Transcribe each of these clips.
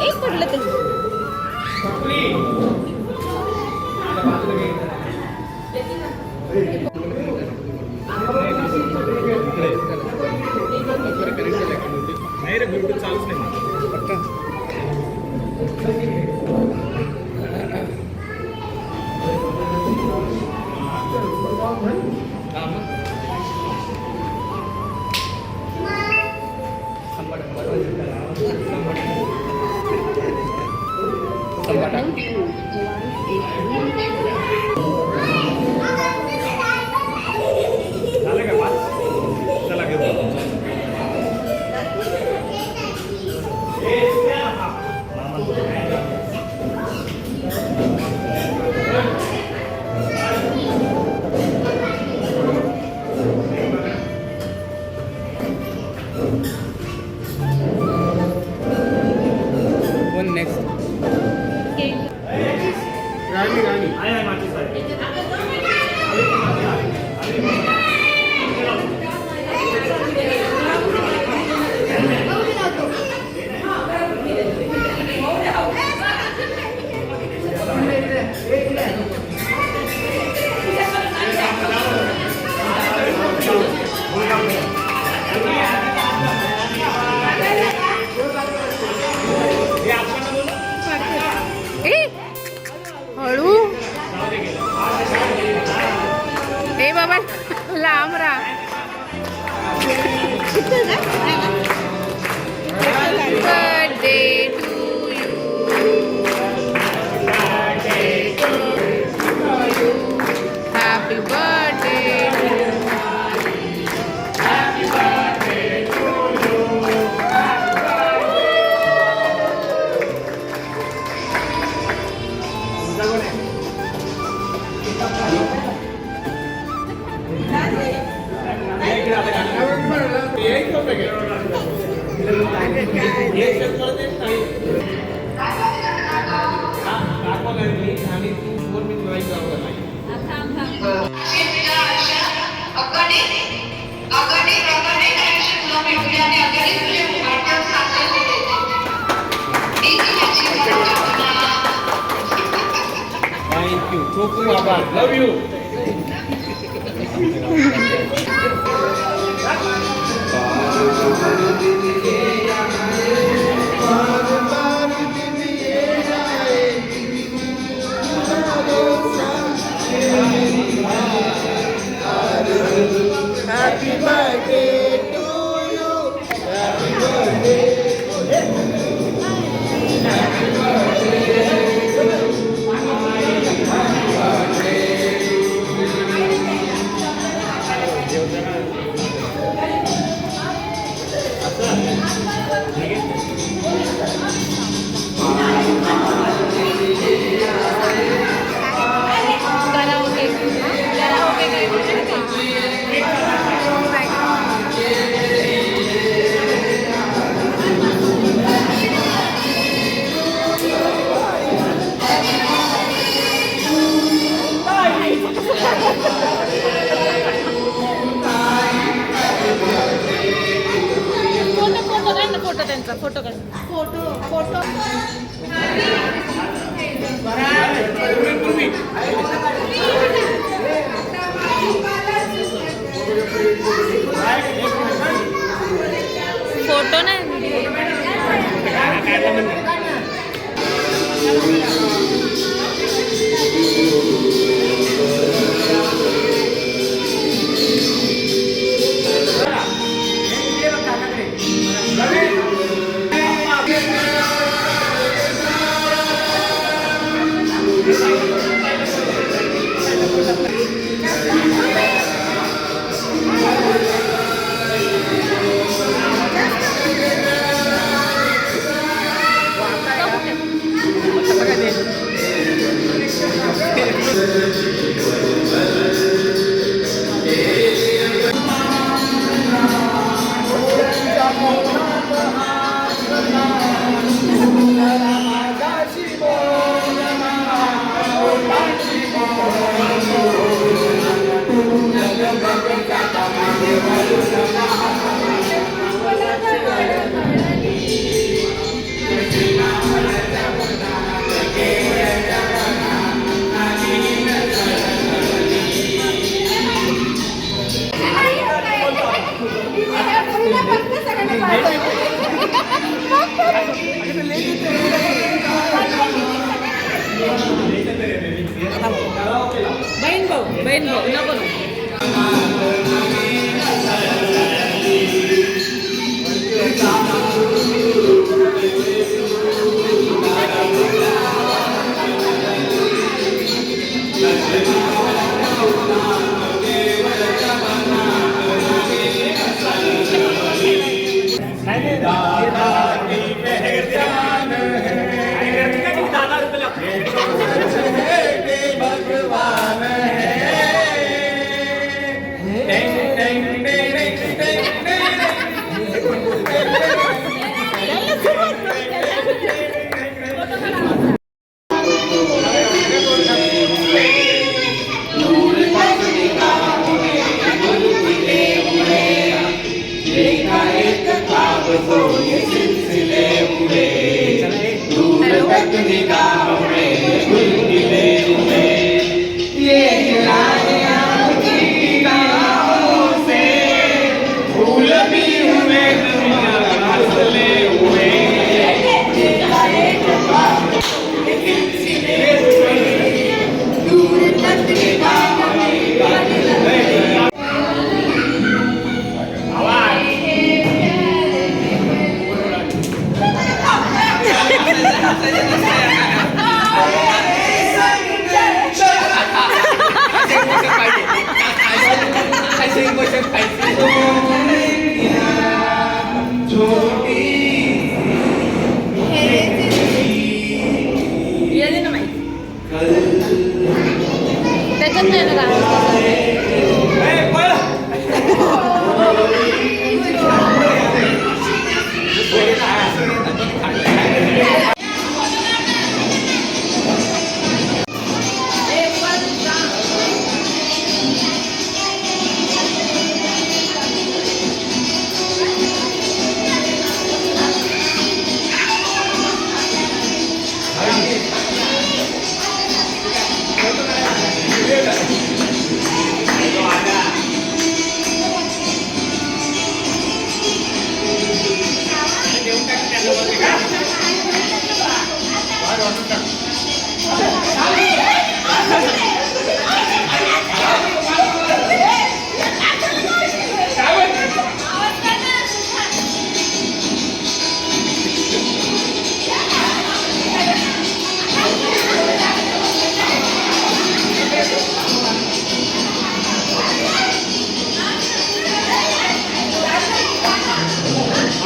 एक पडलं ते नाही रे ब्लूटूथ चालूच नाही हळू ए बाबा लांब राहा birthday to you happy birthday thank you खूप खूप आभार love you Happy birthday to you. Happy birthday. Happy birthday to you. Photo त्यांचा फोटो काढ फोटो फोटो फोटो नाही रेनबो नको नको.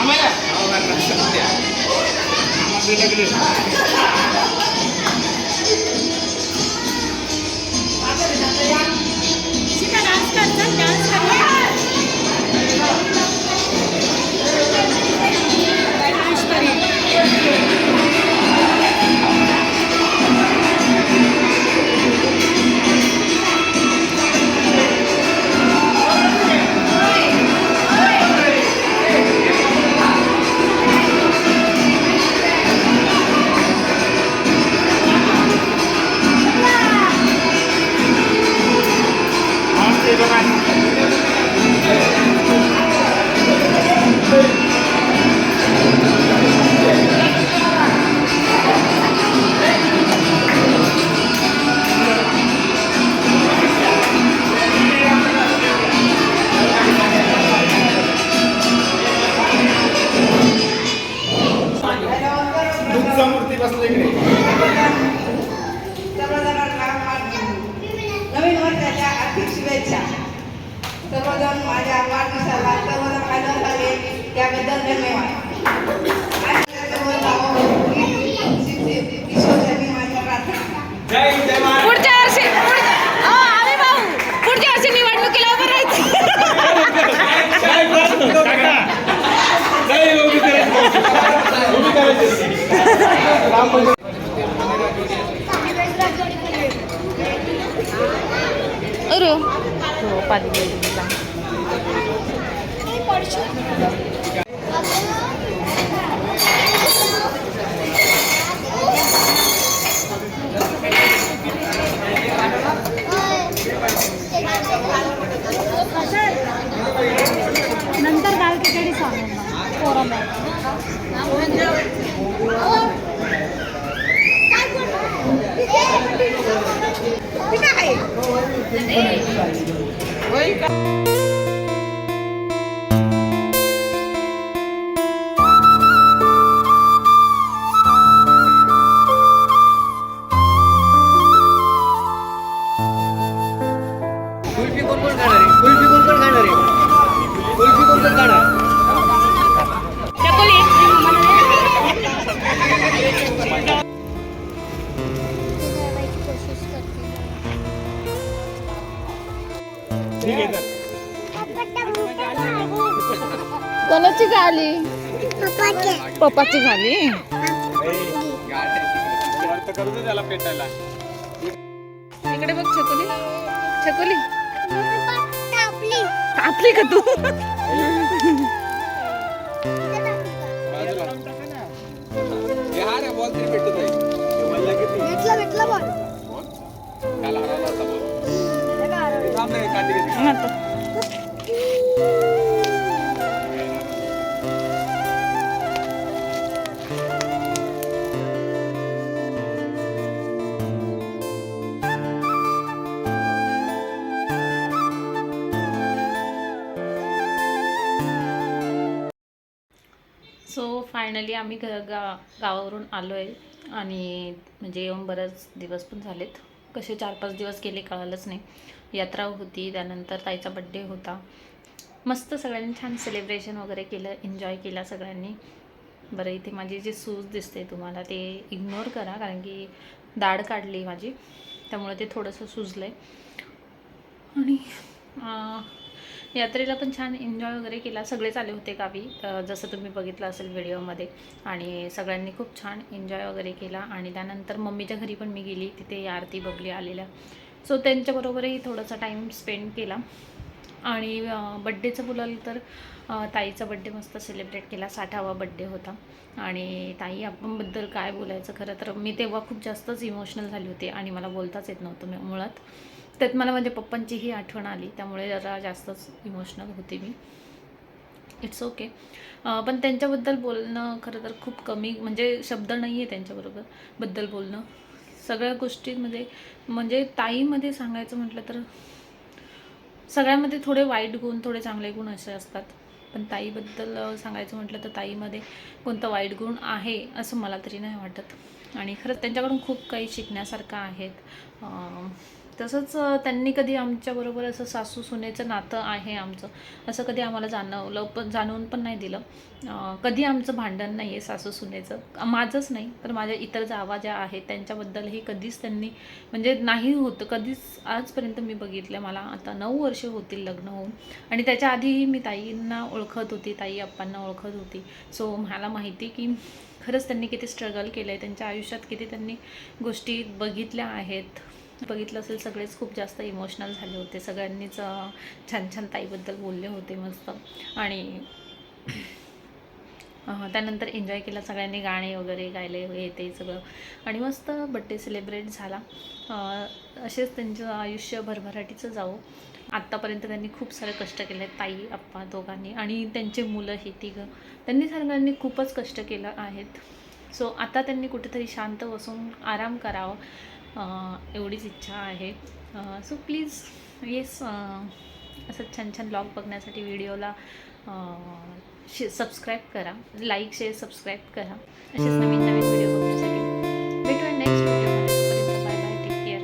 भगवान त्याच्यात नाही ना मूर्ती बसले इकडे. नवीन वर्षाच्या आर्थिक शुभेच्छा. सर्वजण माझ्या वाढदिवसाला सर्वजण हजर झाले त्याबद्दल धन्यवाद. माझ्या प्रार्थना. पुढच्या वर्षी आम्ही भाऊ पुढच्या वर्षी निवडणुकीला उभं राहायचं. नंतर घाल खिचडी सांगून पोरांना. ठीक आहे. होय का? कुल्फी कोण कोण खाणार आहे? कुल्फी कोण कोण खाणार आहे? कुल्फी कोण कोण खाणार? चकोली. ठीक आहे तर. कोणाची झाली? पप्पाची झाली. अर्थ करू दे त्याला पेटायला. इकडे बघ छकुली. छकुली तापली का तू? बॉल तरी भेटत आहे. मला किती? भेटला बॉल. काल हरवला होता बॉल. थांब रे, काठी घेते. सो फायनली आम्ही गावावरून आलो आहे आणि म्हणजे येऊन बरेच दिवस पण झालेत. कसे 4-5 दिवस गेले कळालंच नाही. यात्रा होती, त्यानंतर ताईचा बड्डे होता. मस्त सगळ्यांनी छान सेलिब्रेशन वगैरे केलं, एन्जॉय केला सगळ्यांनी. बरं इथे माझी जी सूज दिसते तुम्हाला ते इग्नोर करा, कारण की दाढ काढली माझी, त्यामुळे ते थोडंसं सुजलं आहे. आणि यात्रेला पण छान एन्जॉय वगैरे केला. सगळेच आले होते गावी, जसं तुम्ही बघितलं असेल व्हिडिओमध्ये. आणि सगळ्यांनी खूप छान एन्जॉय वगैरे केला. आणि त्यानंतर मम्मीच्या घरी पण मी गेली, तिथे आरती बबली आलेल्या. सो त्यांच्याबरोबरही थोडासा टाईम स्पेंड केला. आणि बड्डेचं बोलाल तर ताईचा बड्डे मस्त सेलिब्रेट केला. 60वा बड्डे होता. आणि ताई आपणबद्दल काय बोलायचं, खरं तर मी तेव्हा खूप जास्तच इमोशनल झाली होती आणि मला बोलताच येत नव्हतं मुळात. त्यात मला माझ्या पप्पांचीही आठवण आली, त्यामुळे जरा जास्तच इमोशनल होते मी. It's okay. पण त्यांच्याबद्दल बोलणं खरं तर खूप कमी, म्हणजे शब्द नाही आहे त्यांच्याबद्दल बोलणं. सगळ्या गोष्टींमध्ये म्हणजे ताईमध्ये सांगायचं म्हटलं तर सगळ्यामध्ये थोडे वाईट गुण, थोडे चांगले गुण असे असतात. पण ताईबद्दल सांगायचं म्हटलं तर ताईमध्ये कोणतं वाईट गुण आहे असं मला तरी नाही वाटत. आणि खरंच त्यांच्याकडून खूप काही शिकण्यासारखं आहेत. तसंच त्यांनी कधी आमच्याबरोबर असं सासू सुनेचं नातं आहे आमचं असं कधी आम्हाला जाणवून पण नाही दिलं. कधी आमचं भांडण नाही आहे सासू सुनेचं, माझंच नाही तर माझ्या इतर जावा ज्या आहेत त्यांच्याबद्दलही कधीच त्यांनी म्हणजे नाही होतं कधीच आजपर्यंत मी बघितलं. मला आता 9 वर्ष होतील लग्न होऊन, आणि त्याच्या आधीही मी ताईंना ओळखत होती, ताई अप्पांना ओळखत होती. सो मला माहिती की खरंच त्यांनी किती स्ट्रगल केलं आहे त्यांच्या आयुष्यात, किती त्यांनी गोष्टी बघितल्या आहेत. बघितलं असेल सगळेच खूप जास्त इमोशनल झाले होते. सगळ्यांनीच छान छान ताईबद्दल बोलले होते मस्त. आणि त्यानंतर एन्जॉय केला सगळ्यांनी, गाणे वगैरे गायले हे ते सगळं. आणि मस्त बड्डे सेलिब्रेट झाला. असेच त्यांचं आयुष्य भरभराटीचं जावं. आत्तापर्यंत त्यांनी खूप सारे कष्ट केले आहेत, ताई अप्पा दोघांनी, आणि त्यांचे मुलं ही तिघं. त्यांनी सगळ्यांनी खूपच कष्ट केलं आहेत. सो आता त्यांनी कुठेतरी शांत बसून आराम करावं एवढीच इच्छा आहे. सो प्लीज येस असं छान छान ब्लॉग बघण्यासाठी व्हिडिओला सबस्क्राईब करा, लाईक शेअर सबस्क्राईब करा. असेच नवीन नवीन व्हिडिओ बघण्यासाठी भेटूया नेक्स्ट व्हिडिओमध्ये. तोपर्यंत बाय बाय, टेक केअर.